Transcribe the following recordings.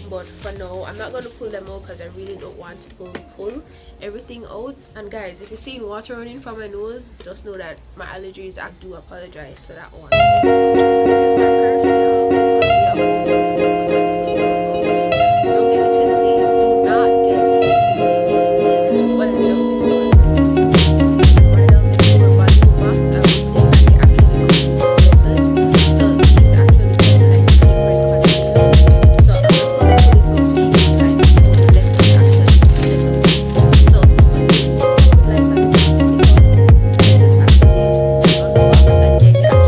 but for now I'm not going to pull them out because I really don't want to pull everything out. And guys, if you're seeing water running from my nose, just know that my allergies. I do apologize for that one. This is my purse, y'all. It's going to be a whole don't get it twisted. Do not get it twisted. But I love this one. Bridal Registry box. I will say that they actually come with letters. So these actually come like different materials. So I'm just going to put it out to show you like the letters actually. So like that.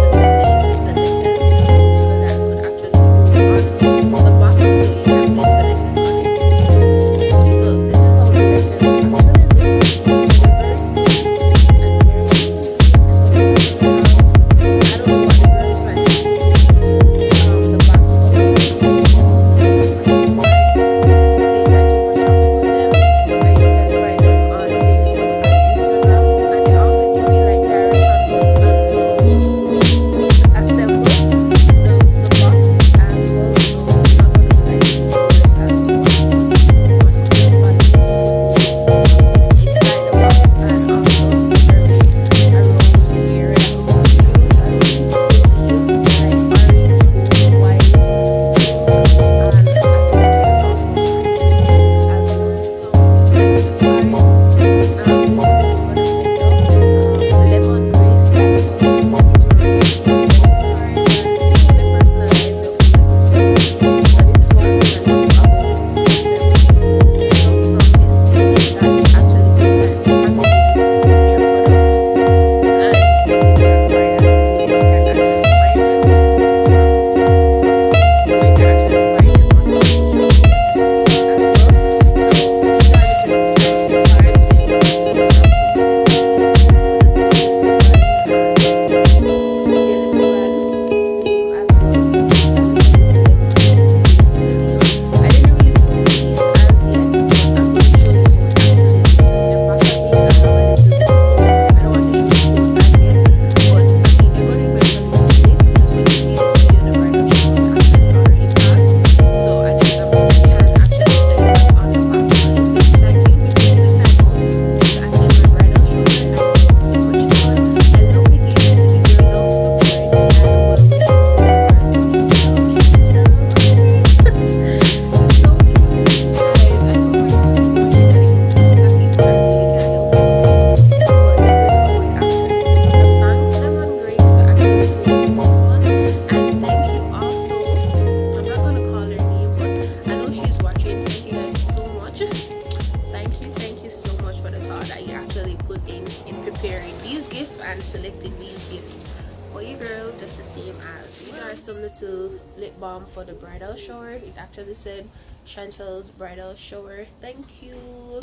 and selecting these gifts for you girl, just the same as these are some little lip balm for the bridal shower. It actually said Chantel's bridal shower. Thank you.